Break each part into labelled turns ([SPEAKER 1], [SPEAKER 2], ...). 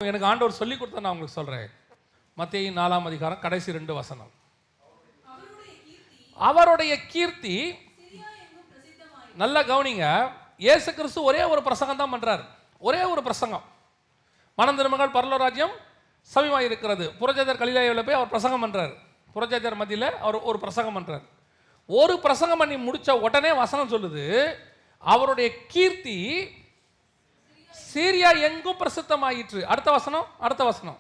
[SPEAKER 1] எனக்கு ஆண்டவர் சொல்லி கொடுத்த நான் உங்களுக்கு சொல்றேன். மத்தேயு 4ஆம் அதிகாரம் கடைசி 2 வசனம். அவருடைய கீர்த்தி நல்லா கவனிங்க. இயேசு கிறிஸ்து ஒரே ஒரு பிரசங்கம் தான் பண்றார். ஒரே ஒரு பிரசங்கம். மனம் திரும்புங்கள், பரலோக ராஜ்யம் சமீபமாக இருக்கிறது. புறஜாதியார் கலிலேயாவில் போய் அவர் பிரசங்கம் பண்றார். புறஜாதியார் மத்தியில் அவர் ஒரு பிரசங்கம் பண்றார். ஒரு பிரசங்கம் பண்ணி முடிச்ச உடனே வசனம் சொல்லுது, அவருடைய கீர்த்தி சீரியா எங்கும் பிரசித்தமாயிற்று. அடுத்த வசனம்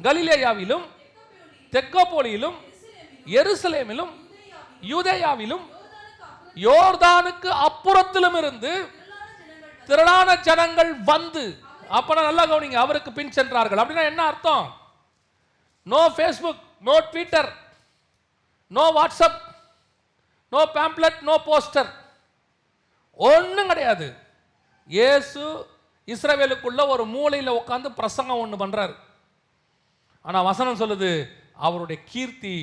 [SPEAKER 1] கலிலேயாவிலும் தெக்கப்போலியிலும் எருசலேமிலும் யூதேயாவிலும் யோர்தானுக்கு அப்புறத்திலும் இருந்து திரளான ஜனங்கள் வந்து, அப்ப நல்லா கவனிங்க, அவருக்கு பின் சென்றார்கள். அப்படின்னா என்ன அர்த்தம்? No Facebook, no Twitter, no WhatsApp, no pamphlet, no poster, ஒன்றும் கிடையாது. இயேசு இஸ்ரவேலுக்குள்ள ஒரு மூலையில் உட்கார்ந்து பிரசங்கம் ஒன்று பண்றாரு. ஆனா வசனம் சொல்லுது, அவருடைய கீர்த்தி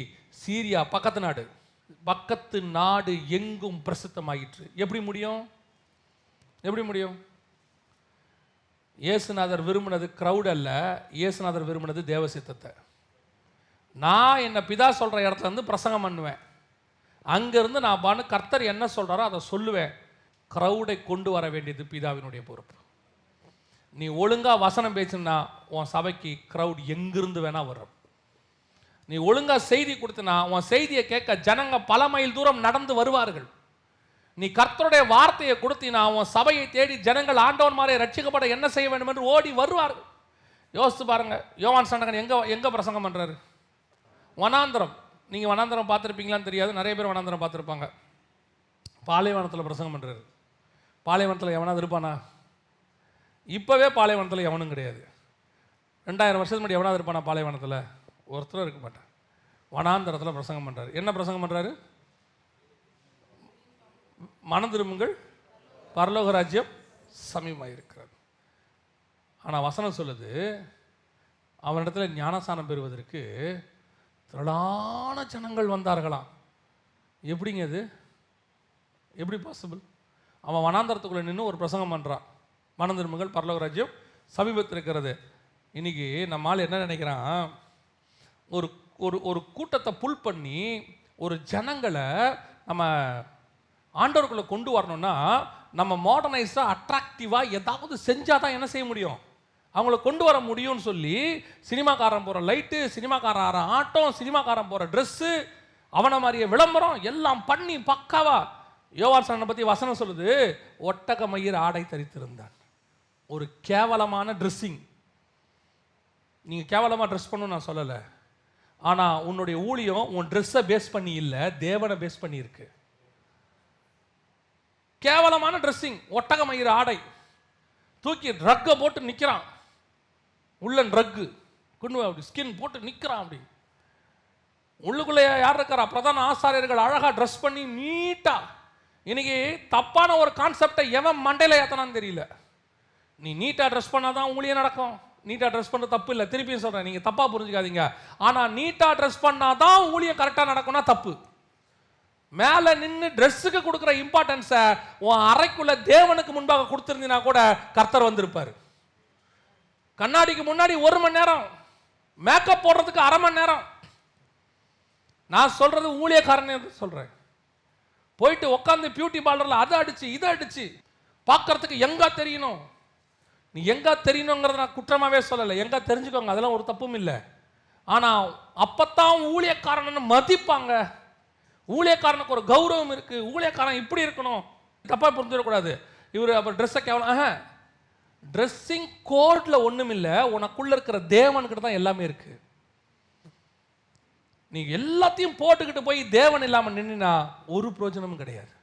[SPEAKER 1] சீரியா பக்கத்து நாடு எங்கும் பிரசித்தமாயிற்று. எப்படி முடியும்? இயேசுநாதர் விரும்பினது கிரவுட் அல்ல, இயேசுநாதர் விரும்பினது தேவ சித்தத்தை. நான் என்ன பிதா சொல்ற இடத்துல இருந்து பிரசங்கம் பண்ணுவேன். அங்கிருந்து நான் பானு கர்த்தர் என்ன சொல்றாரோ அதை சொல்லுவேன். கிரவுடை கொண்டு வர வேண்டியது பிதாவினுடைய பொறுப்பு. நீ ஒழுங்கா வசனம் பேசுனா உன் சபைக்கு கிரவுட் எங்கிருந்து வேணா வரும். நீ ஒழுங்கா செய்தி கொடுத்தனா உன் செய்தியை கேட்க ஜனங்க பல மைல் தூரம் நடந்து வருவார்கள். நீ கர்த்தருடைய வார்த்தையை கொடுத்தினா உன் சபையை தேடி ஜனங்கள் ஆண்டவன் மாதிரி ரட்சிக்கப்பட என்ன செய்ய வேண்டும் என்று ஓடி வருவார்கள். யோசித்து பாருங்க, யோவான் ஸ்நானகன் எங்க பிரசங்கம் பண்றாரு? வனாந்தரம். நீங்க வனாந்தரம் பார்த்துருப்பீங்களான்னு தெரியாது, நிறைய பேர் வனாந்தரம் பார்த்துருப்பாங்க. பாலைவனத்தில் பிரசங்கம் பண்றாரு. பாலைவனத்தில் எவனாவது இருப்பானா? இப்போவே பாலைவனத்தில் எவனும் கிடையாது. 2000 வருஷத்துக்கு முன்னாடி எவனாவது இருப்பானா பாலைவனத்தில்? ஒருத்தரும் இருக்க மாட்டான். வனாந்தரத்தில் பிரசங்கம் பண்ணுறாரு. என்ன பிரசங்கம் பண்ணுறாரு? மனம் திரும்புங்கள், பரலோக ராஜ்யம் சமீபமாக இருக்கிறது. ஆனால் வசனம் சொல்லுது, அவனிடத்துல ஞானஸ்நானம் பெறுவதற்கு திரளான ஜனங்கள் வந்தார்களாம். எப்படிங்க அது? எப்படி பாசிபிள்? அவன் வனாந்தரத்துக்குள்ளே நின்று ஒரு பிரசங்கம் பண்ணுறான். மனம் திரும்புங்கள், பரலோக ராஜ்யம் சமீபத்தில் இருக்கிறது. இன்னைக்கு நம்மால் என்ன நினைக்கிறான், ஒரு ஒரு ஒரு கூட்டத்தை புல் பண்ணி ஒரு ஜனங்களை நம்ம ஆண்டவருக்குள்ளே கொண்டு வரணும்னா நம்ம மாடர்னைஸாக அட்ராக்டிவாக ஏதாவது செஞ்சால் தான் என்ன செய்ய முடியும், அவங்கள கொண்டு வர முடியும்னு சொல்லி சினிமாக்காரன் போகிற லைட்டு, சினிமாக்காரன் ஆட்டம், சினிமாக்காரன் போகிற ட்ரெஸ்ஸு, அவனை மாதிரியே விளம்பரம் எல்லாம் பண்ணி பக்காவா. யோவான் ஸ்நானனை பற்றி வசனம் சொல்லுது, ஒட்டக மயிர் ஆடை தரித்திருந்தான். ஒரு கேவலமான ட்ரெஸ்ஸிங். நீங்கள் கேவலமாக ட்ரெஸ் பண்ணணும்னு நான் சொல்லலை, ஆனால் உன்னுடைய ஊழியம் உன் ட்ரெஸ்ஸை பேஸ் பண்ணி இல்லை, தேவனை பேஸ் பண்ணி இருக்கு. கேவலமான ட்ரெஸ்ஸிங், ஒட்டக மயிர் ஆடை, தூக்கி ட்ரக்கை போட்டு நிற்கிறான், உள்ளன் ட்ரக்கு குண்டு அப்படி ஸ்கின் போட்டு நிற்கிறான். அப்படி உள்ளுக்குள்ளே யார் இருக்கிறா? பிரதான ஆசாரியர்கள் அழகாக ட்ரெஸ் பண்ணி நீட்டா. இன்னைக்கு தப்பான ஒரு கான்செப்டை எவன் மண்டையில் ஏத்தனான்னு தெரியல. நீ நீட்டாக ட்ரெஸ் பண்ணாதான் ஊழியம் நடக்கும். நீட்டாக ட்ரெஸ் பண்ண தப்பு இல்லை, திருப்பியும் சொல்கிறேன், நீங்கள் தப்பாக புரிஞ்சுக்காதீங்க. ஆனால் நீட்டாக ட்ரெஸ் பண்ணாதான் ஊழியம் கரெக்டாக நடக்கும்னா தப்பு. மேலே நின்று ட்ரெஸ்ஸுக்கு கொடுக்குற இம்பார்ட்டன்ஸை உன் அறைக்குள்ள தேவனுக்கு முன்பாக கொடுத்துருந்தீங்கன்னா கூட கர்த்தர் வந்திருப்பார். கண்ணாடிக்கு முன்னாடி 1 மணி நேரம், மேக்கப் போடுறதுக்கு 1/2 மணி நேரம். நான் சொல்றது ஊழியக்காரனே சொல்றேன். போயிட்டு உட்காந்து பியூட்டி பார்லர்ல அதை அடிச்சு இதை அடிச்சு பார்க்கறதுக்கு எங்க தெரியணும். நீ எங்க தெரியணுங்கிறத நான் குற்றமாவே சொல்லலை, எங்க தெரிஞ்சுக்கோங்க, அதெல்லாம் ஒரு தப்பும் இல்லை. ஆனா அப்பத்தான் ஊழியக்காரன்னு மதிப்பாங்க. ஊழியக்காரனுக்கு ஒரு கௌரவம் இருக்கு. ஊழியக்காரன் இப்படி இருக்கணும், தப்பா புரிஞ்சிடக்கூடாது. இவர் அப்ப ட்ரெஸ்ஸை கேவலம். ட்ரெஸ்ஸிங் கோட்ல ஒண்ணும் இல்லை, உனக்குள்ள இருக்கிற தேவன்கிட்ட தான் எல்லாமே இருக்கு. நீ எல்லாத்தையும் போட்டுக்கிட்டு போய் தேவன் இல்லாம நின்னா ஒரு பிரயோஜனமும் கிடையாது.